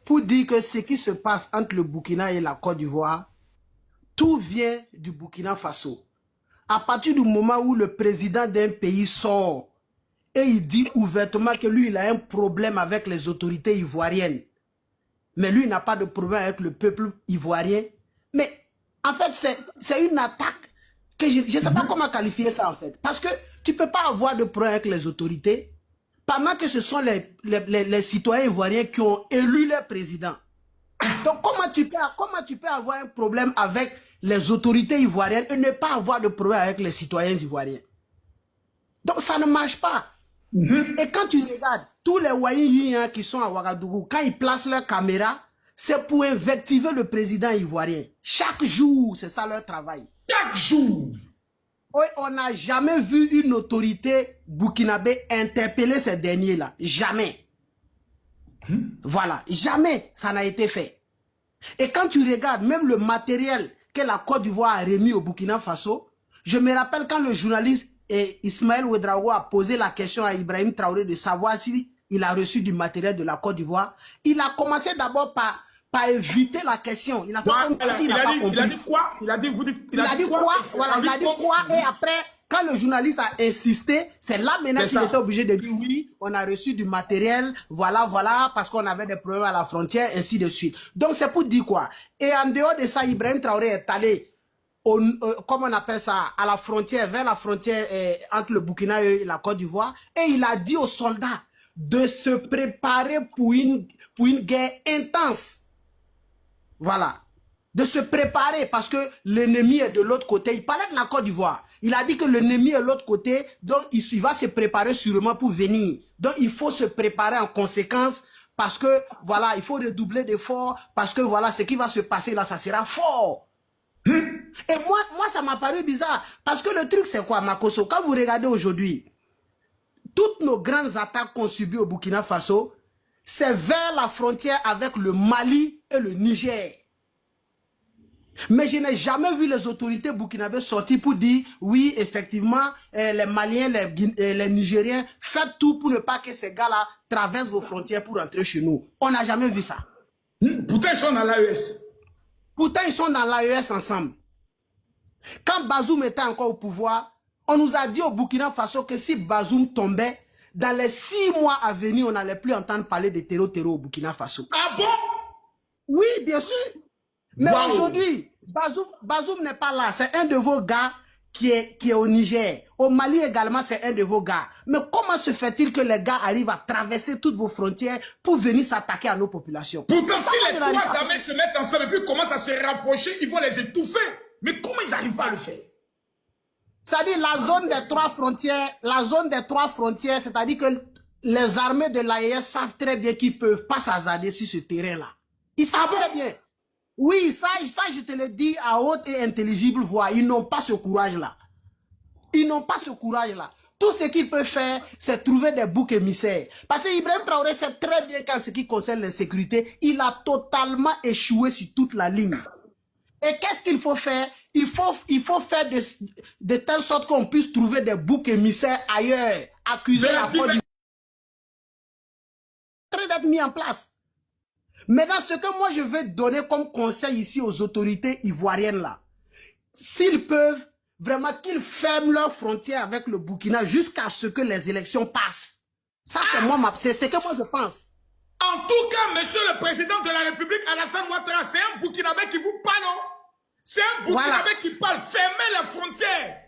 pour dire que ce qui se passe entre le Burkina et la Côte d'Ivoire, tout vient du Burkina Faso. À partir du moment où le président d'un pays sort et il dit ouvertement que lui, il a un problème avec les autorités ivoiriennes, mais lui, il n'a pas de problème avec le peuple ivoirien. Mais en fait, c'est une attaque que je ne sais pas comment qualifier ça en fait. Parce que tu ne peux pas avoir de problème avec les autorités pendant que ce sont les citoyens ivoiriens qui ont élu leur président. Donc comment tu peux avoir un problème avec les autorités ivoiriennes et ne pas avoir de problème avec les citoyens ivoiriens? Donc ça ne marche pas. Et quand tu regardes, tous les Wahiniens qui sont à Ouagadougou, quand ils placent leur caméra, c'est pour invectiver le président ivoirien. Chaque jour, c'est ça leur travail. Chaque jour. Oui, on n'a jamais vu une autorité burkinabé interpeller ces derniers-là. Jamais. Voilà, jamais ça n'a été fait. Et quand tu regardes même le matériel que la Côte d'Ivoire a remis au Burkina Faso, je me rappelle quand le journaliste Ismaël Ouedraogo a posé la question à Ibrahim Traoré de savoir s'il a reçu du matériel de la Côte d'Ivoire, il a commencé d'abord par éviter la question. Il a fait comme s'il n'a pas compris. Il a dit quoi? Il a dit quoi? Voilà, il a dit quoi? Et après, quand le journaliste a insisté, c'est là maintenant qu'il était obligé de dire oui, on a reçu du matériel, voilà, parce qu'on avait des problèmes à la frontière, ainsi de suite. Donc c'est pour dire quoi? Et en dehors de ça, Ibrahim Traoré est allé, comment on appelle ça, à la frontière, vers la frontière entre le Burkina et la Côte d'Ivoire, et il a dit aux soldats de se préparer pour une guerre intense. Voilà. De se préparer parce que l'ennemi est de l'autre côté. Il parlait de la Côte d'Ivoire. Il a dit que l'ennemi est de l'autre côté, donc il va se préparer sûrement pour venir. Donc il faut se préparer en conséquence parce que, voilà, il faut redoubler d'efforts parce que, voilà, ce qui va se passer là, ça sera fort. Et moi, ça m'a paru bizarre parce que le truc, c'est quoi, Makosso? Quand vous regardez aujourd'hui, toutes nos grandes attaques qu'on subit au Burkina Faso, c'est vers la frontière avec le Mali et le Niger. Mais je n'ai jamais vu les autorités burkinabées sortir pour dire oui, effectivement, les Maliens, les Nigériens, faites tout pour ne pas que ces gars-là traversent vos frontières pour rentrer chez nous. On n'a jamais vu ça. Pourtant, ils sont dans l'AES. Pourtant, ils sont dans l'AES ensemble. Quand Bazoum était encore au pouvoir, on nous a dit au Burkina Faso que si Bazoum tombait, dans les 6 mois à venir, on n'allait plus entendre parler de terreau au Burkina Faso. Ah bon? Oui, bien sûr. Mais aujourd'hui, Bazoum n'est pas là. C'est un de vos gars qui est au Niger. Au Mali également, c'est un de vos gars. Mais comment se fait-il que les gars arrivent à traverser toutes vos frontières pour venir s'attaquer à nos populations? Pourtant, si les trois armées se mettent ensemble et puis commencent à se rapprocher, ils vont les étouffer. Mais comment ils n'arrivent pas à le faire? C'est-à-dire la zone des trois frontières, c'est-à-dire que les armées de l'AES savent très bien qu'ils ne peuvent pas s'hasarder sur ce terrain-là. Ils savent très bien. Oui, ça, je te le dis à haute et intelligible voix. Ils n'ont pas ce courage-là. Ils n'ont pas ce courage-là. Tout ce qu'ils peuvent faire, c'est trouver des boucs émissaires. Parce que Ibrahim Traoré sait très bien qu'en ce qui concerne l'insécurité, il a totalement échoué sur toute la ligne. Et qu'est-ce qu'il faut faire? Il faut faire de telle sorte qu'on puisse trouver des boucs émissaires ailleurs. Accuser la Côte d'Ivoire. D'être mis en place. Maintenant, ce que moi je vais donner comme conseil ici aux autorités ivoiriennes là, s'ils peuvent, vraiment qu'ils ferment leurs frontières avec le Burkina jusqu'à ce que les élections passent. Ça, c'est ce que moi je pense. En tout cas, monsieur le président de la République, Alassane Ouattara, c'est un Burkinabé qui vous parle, non? C'est un Burkinabé qui parle. Fermez les frontières.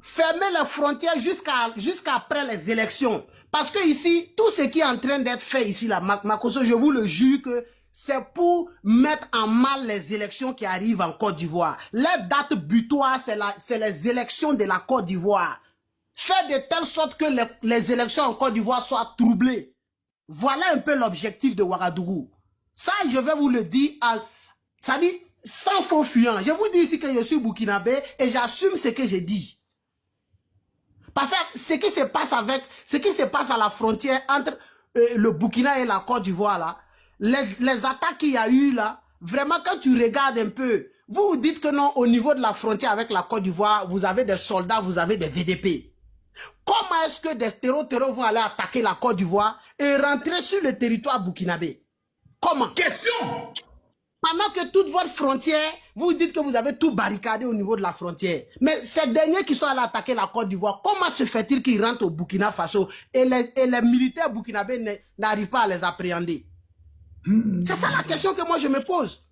Fermer les frontières jusqu'à après les élections. Parce que ici, tout ce qui est en train d'être fait ici, là, Makosso, je vous le jure que c'est pour mettre en mal les élections qui arrivent en Côte d'Ivoire. La date butoir, c'est les élections de la Côte d'Ivoire. Faire de telle sorte que les élections en Côte d'Ivoire soient troublées. Voilà un peu l'objectif de Ouagadougou. Ça, je vais vous le dire, ça dit sans faux fuyant. Je vous dis ici que je suis burkinabé et j'assume ce que j'ai dit. Parce que ce qui se passe à la frontière entre le Burkina et la Côte d'Ivoire, là, les attaques qu'il y a eu là, vraiment quand tu regardes un peu, vous dites que non, au niveau de la frontière avec la Côte d'Ivoire, vous avez des soldats, vous avez des VDP. Comment est-ce que des terreaux vont aller attaquer la Côte d'Ivoire et rentrer sur le territoire burkinabé? Comment? Question. Pendant que toute votre frontière, vous dites que vous avez tout barricadé au niveau de la frontière. Mais ces derniers qui sont allés attaquer la Côte d'Ivoire, comment se fait-il qu'ils rentrent au Burkina Faso et les militaires burkinabés n'arrivent pas à les appréhender? C'est ça la question que moi je me pose.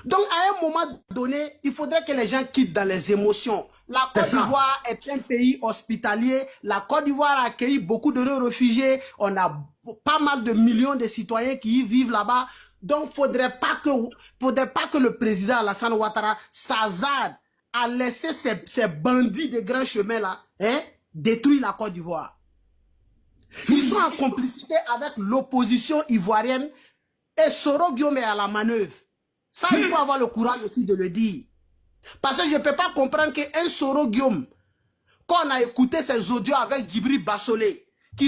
Donc à un moment donné, il faudrait que les gens quittent dans les émotions. La Côte d'Ivoire est un pays hospitalier. La Côte d'Ivoire a accueilli beaucoup de nos réfugiés. On a pas mal de millions de citoyens qui y vivent là-bas. Donc, faudrait pas que le président Alassane Ouattara s'hasarde à laisser ces bandits de grands chemins là, détruire la Côte d'Ivoire. Ils sont en complicité avec l'opposition ivoirienne et Soro Guillaume est à la manœuvre. Ça, il faut avoir le courage aussi de le dire. Parce que je ne peux pas comprendre qu'un Soro Guillaume, quand on a écouté ses audios avec Djibril Bassolé, qui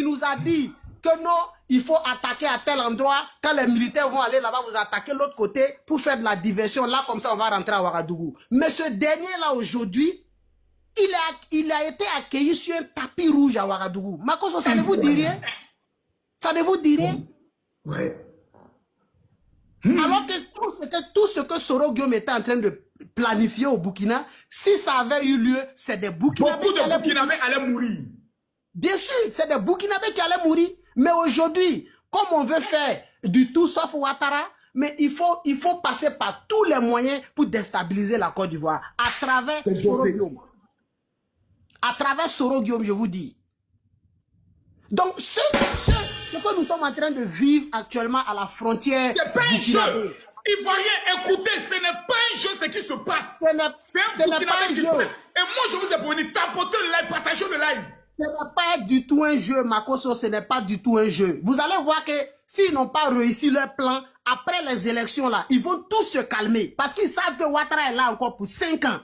nous a dit que non, il faut attaquer à tel endroit, quand les militaires vont aller là-bas, vous attaquez l'autre côté pour faire de la diversion. Là, comme ça, on va rentrer à Ouagadougou. Mais ce dernier-là, aujourd'hui, il a été accueilli sur un tapis rouge à Ouagadougou. Makoso, ça ne vous dit rien? Ça ne vous dit rien? Ouais. Alors que tout ce que Soro Guillaume était en train de planifier au Burkina, si ça avait eu lieu, c'est des Burkinabés beaucoup de Burkinabés allaient mourir. Bien sûr, c'est des Burkinabés qui allaient mourir. Mais aujourd'hui, comme on veut faire du tout sauf Ouattara, mais il faut passer par tous les moyens pour déstabiliser la Côte d'Ivoire. À travers Soro Guillaume. À travers Soro Guillaume, je vous dis. Donc, ce que nous sommes en train de vivre actuellement à la frontière... C'est pas un jeu. Ivoirien, écoutez, ce n'est pas un jeu ce qui se passe. Ce n'est pas un jeu. Et moi, je vous ai promis, tapotez le live, partagez le live. Ce n'est pas du tout un jeu, Makoso, ce n'est pas du tout un jeu. Vous allez voir que s'ils n'ont pas réussi leur plan, après les élections là, ils vont tous se calmer. Parce qu'ils savent que Ouattara est là encore pour 5 ans.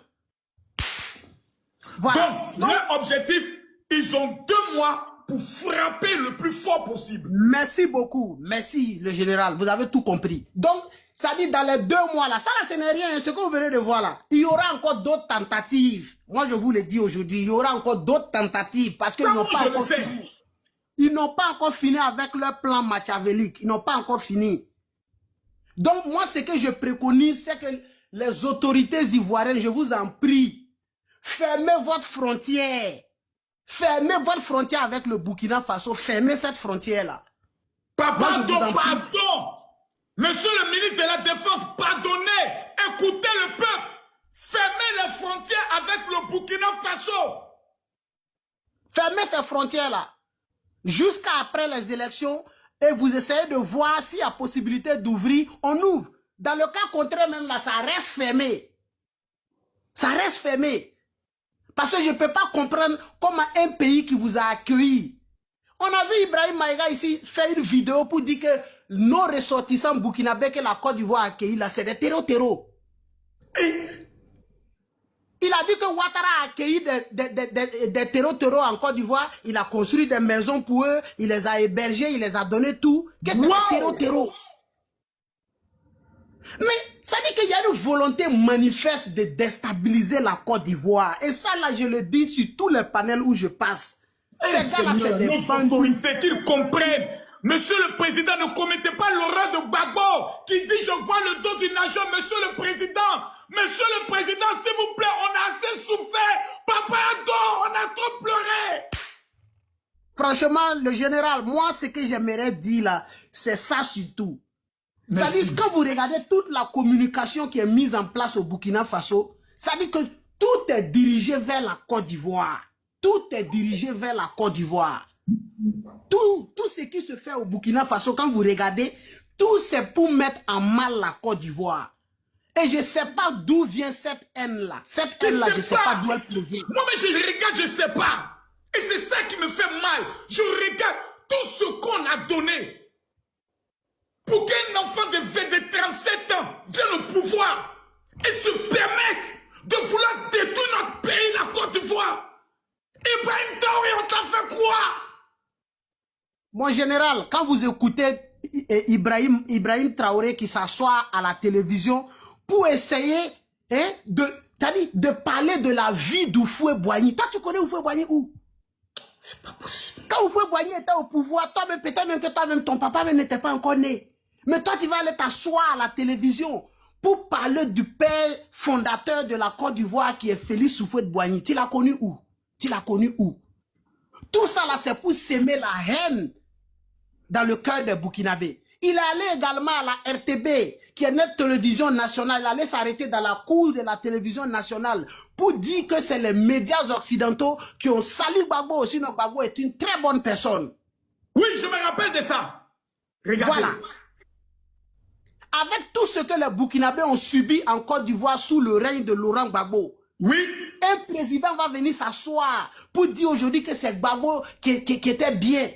Voilà. Donc, leur objectif, ils ont 2 mois pour frapper le plus fort possible. Merci beaucoup. Merci, le général. Vous avez tout compris. Donc, ça dit dans les 2 mois là, ça là, ce n'est rien. Ce que vous venez de voir là, il y aura encore d'autres tentatives. Moi, je vous le dis aujourd'hui, il y aura encore d'autres tentatives parce qu'ils n'ont pas encore fini. Ils n'ont pas encore fini avec leur plan machiavélique. Ils n'ont pas encore fini. Donc, moi, ce que je préconise, c'est que les autorités ivoiriennes, je vous en prie, fermez votre frontière. Fermez votre frontière avec le Burkina Faso. Fermez cette frontière-là. Pardon. Monsieur le ministre de la Défense, pardonnez. Écoutez le peuple. Fermez les frontières avec le Burkina Faso. Fermez ces frontières-là. Jusqu'à après les élections. Et vous essayez de voir s'il y a possibilité d'ouvrir. On ouvre. Dans le cas contraire même là, ça reste fermé. Ça reste fermé. Parce que je ne peux pas comprendre comment un pays qui vous a accueilli. On a vu Ibrahim Maïga ici faire une vidéo pour dire que nos ressortissants burkinabés que la Côte d'Ivoire a accueillis là, c'est des terreaux. Il a dit que Ouattara a accueilli des terreaux en Côte d'Ivoire. Il a construit des maisons pour eux. Il les a hébergés, il les a donné tout. Qu'est-ce que c'est des terreaux? Mais ça dit qu'il y a une volonté manifeste de déstabiliser la Côte d'Ivoire. Et ça, là, je le dis sur tous les panels où je passe. Ces gars-là, c'est des nos autorités qu'ils comprennent. Monsieur le Président, ne commettez pas l'horreur de Gbagbo qui dit « Je vois le dos du nageur, Monsieur le Président. Monsieur le Président, s'il vous plaît, on a assez souffert. Papa adore, on a trop pleuré. » Franchement, le général, moi, ce que j'aimerais dire là, c'est ça surtout. Ça dit que quand vous regardez toute la communication qui est mise en place au Burkina Faso, ça dit que tout est dirigé vers la Côte d'Ivoire. Tout est dirigé vers la Côte d'Ivoire. Tout ce qui se fait au Burkina Faso, quand vous regardez, tout c'est pour mettre en mal la Côte d'Ivoire. Et je ne sais pas d'où vient cette haine-là. Cette haine-là, je ne sais pas d'où elle provient. Moi, mais je regarde, je ne sais pas. Et c'est ça qui me fait mal. Je regarde tout ce qu'on a donné pour qu'un enfant de 37 ans vienne au pouvoir et se permette de vouloir détruire notre pays, la Côte d'Ivoire. Ibrahim Traoré, on t'a fait quoi? Mon général, quand vous écoutez Ibrahim Traoré qui s'assoit à la télévision pour essayer de parler de la vie d'Houphouët-Boigny. Toi, tu connais Houphouët-Boigny où? C'est pas possible. Quand Houphouët-Boigny était au pouvoir, toi-même, peut-être même que toi-même, ton papa même n'était pas encore né. Mais toi, tu vas aller t'asseoir à la télévision pour parler du père fondateur de la Côte d'Ivoire qui est Félix Houphouët-Boigny. Tu l'as connu où? Tu l'as connu où? Tout ça là, c'est pour s'aimer la haine dans le cœur des Burkinabés. Il est allé également à la RTB, qui est notre télévision nationale. Il allait s'arrêter dans la cour de la télévision nationale pour dire que c'est les médias occidentaux qui ont sali Gbagbo. Sinon, Gbagbo est une très bonne personne. Oui, je me rappelle de ça. Regardez. Voilà. Avec tout ce que les Burkinabés ont subi en Côte d'Ivoire sous le règne de Laurent Gbagbo, oui, un président va venir s'asseoir pour dire aujourd'hui que c'est Gbagbo qui était bien.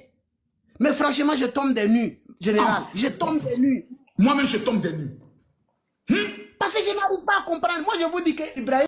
Mais franchement, je tombe des nues, général. Je tombe des nues. Moi-même, je tombe des nues. Parce que je n'arrive pas à comprendre. Moi, je vous dis que Ibrahim...